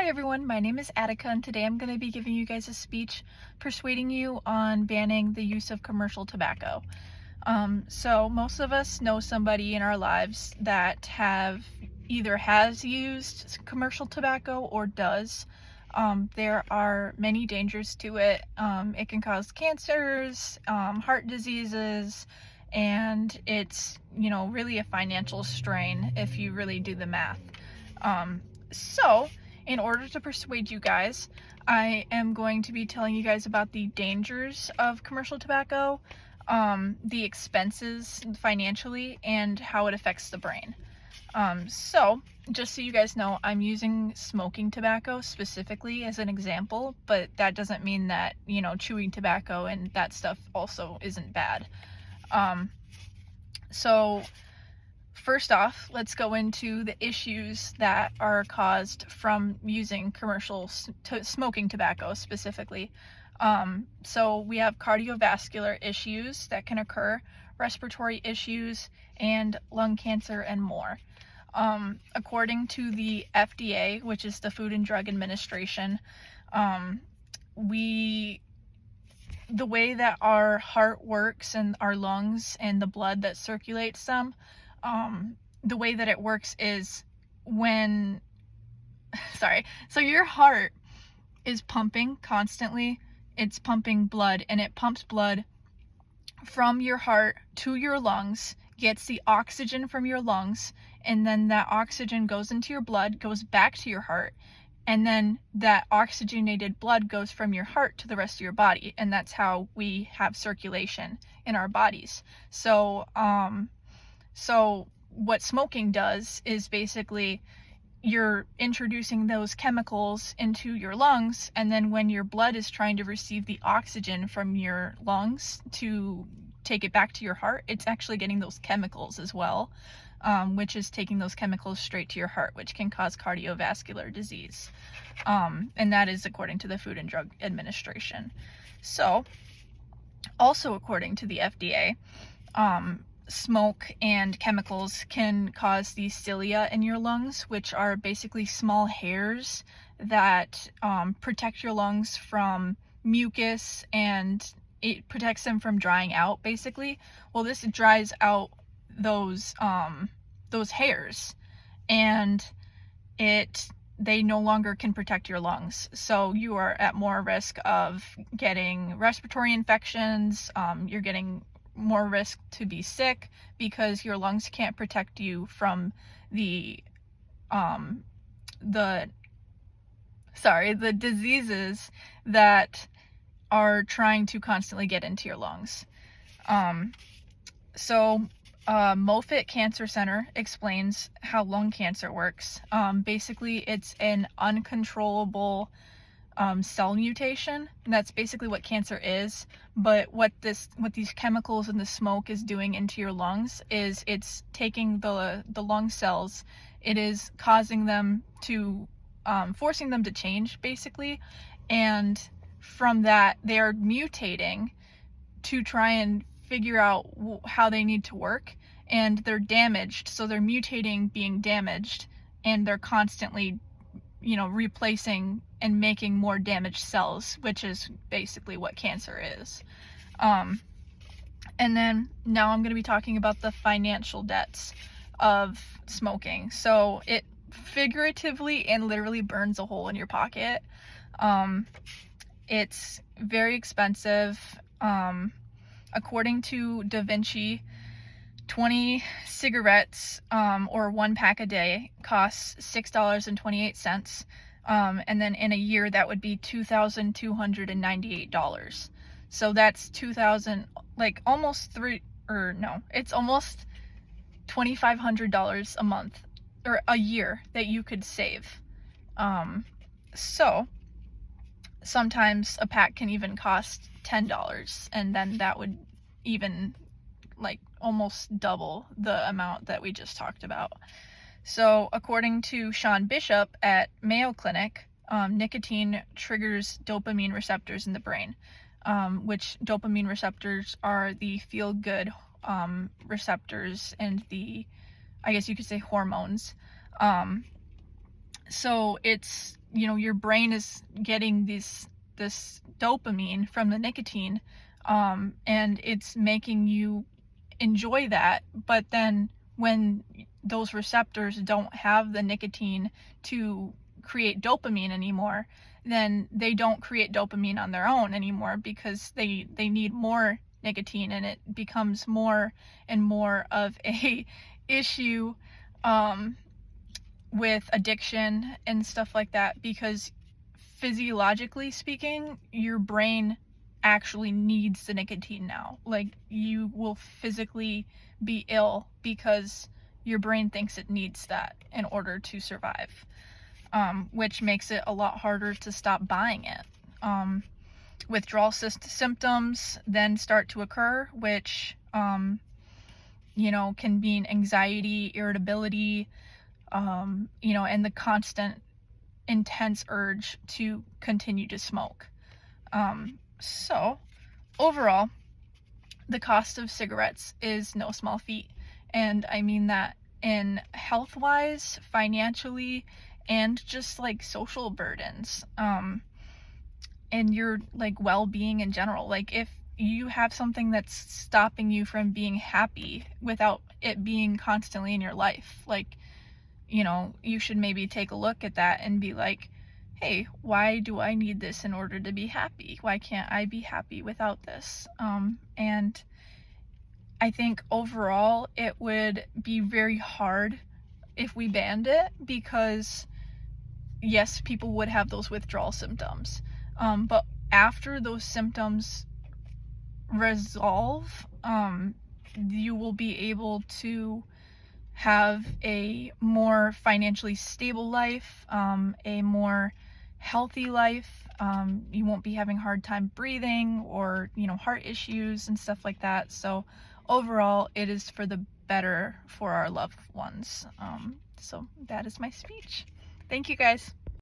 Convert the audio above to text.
Hi everyone, my name is Attika and today I'm going to be giving you guys a speech persuading you on banning the use of commercial tobacco. So most of us know somebody in our lives that either has used commercial tobacco or does. There are many dangers to it. It can cause cancers, heart diseases, and it's, really a financial strain if you really do the math. So in order to persuade you guys, I am going to be telling you guys about the dangers of commercial tobacco, the expenses financially, and how it affects the brain. So just so you guys know, I'm using smoking tobacco specifically as an example, but that doesn't mean that, chewing tobacco and that stuff also isn't bad. So first off, let's go into the issues that are caused from using commercial smoking tobacco specifically. So we have cardiovascular issues that can occur, respiratory issues, and lung cancer and more. According to the FDA, which is the Food and Drug Administration, the way that our heart works and our lungs and the blood that circulates them, the way that it works is so your heart is pumping constantly. It's pumping blood, and it pumps blood from your heart to your lungs, gets the oxygen from your lungs, and then that oxygen goes into your blood, goes back to your heart, and then that oxygenated blood goes from your heart to the rest of your body, and that's how we have circulation in our bodies. So what smoking does is basically you're introducing those chemicals into your lungs, and then when your blood is trying to receive the oxygen from your lungs to take it back to your heart, it's actually getting those chemicals as well, which is taking those chemicals straight to your heart, which can cause cardiovascular disease. And that is according to the Food and Drug Administration. So, also according to the FDA, smoke and chemicals can cause the cilia in your lungs, which are basically small hairs that protect your lungs from mucus, and it protects them from drying out, basically. Well, this dries out those hairs, and they no longer can protect your lungs. So you are at more risk of getting respiratory infections. You're getting more risk to be sick because your lungs can't protect you from the diseases that are trying to constantly get into your lungs. Moffitt Cancer Center explains how lung cancer works. Basically, it's an uncontrollable cell mutation, and that's basically what cancer is. But what these chemicals in the smoke is doing into your lungs is it's taking the lung cells, it is causing them to forcing them to change, basically, and from that they are mutating to try and figure out how they need to work, and they're damaged, so they're mutating being damaged, and they're constantly replacing and making more damaged cells, which is basically what cancer is. And then now I'm going to be talking about the financial debts of smoking. So it figuratively and literally burns a hole in your pocket. It's very expensive. According to Da Vinci, 20 cigarettes or one pack a day costs $6.28. And then in a year that would be $2,298. So that's almost $2,500 a month or a year that you could save. So sometimes a pack can even cost $10, and then that would even almost double the amount that we just talked about. So according to Sean Bishop at Mayo Clinic, nicotine triggers dopamine receptors in the brain, which dopamine receptors are the feel-good receptors and I guess you could say hormones. So it's your brain is getting this dopamine from the nicotine, and it's making you enjoy that. But then when those receptors don't have the nicotine to create dopamine anymore, then they don't create dopamine on their own anymore, because they need more nicotine, and it becomes more and more of a issue with addiction and stuff like that, because physiologically speaking, your brain actually needs the nicotine now. Like, you will physically be ill because your brain thinks it needs that in order to survive, which makes it a lot harder to stop buying it. Withdrawal symptoms then start to occur, which can mean anxiety, irritability, and the constant intense urge to continue to smoke. So overall, the cost of cigarettes is no small feat, and I mean that in health-wise, financially, and just like social burdens, and your like well-being in general. Like, if you have something that's stopping you from being happy without it being constantly in your life, like, you should maybe take a look at that and be like, hey, why do I need this in order to be happy? Why can't I be happy without this? And I think overall it would be very hard if we banned it, because yes, people would have those withdrawal symptoms. But after those symptoms resolve, you will be able to have a more financially stable life, a more healthy life. You won't be having a hard time breathing or, heart issues and stuff like that. So overall, it is for the better for our loved ones. So that is my speech. Thank you, guys.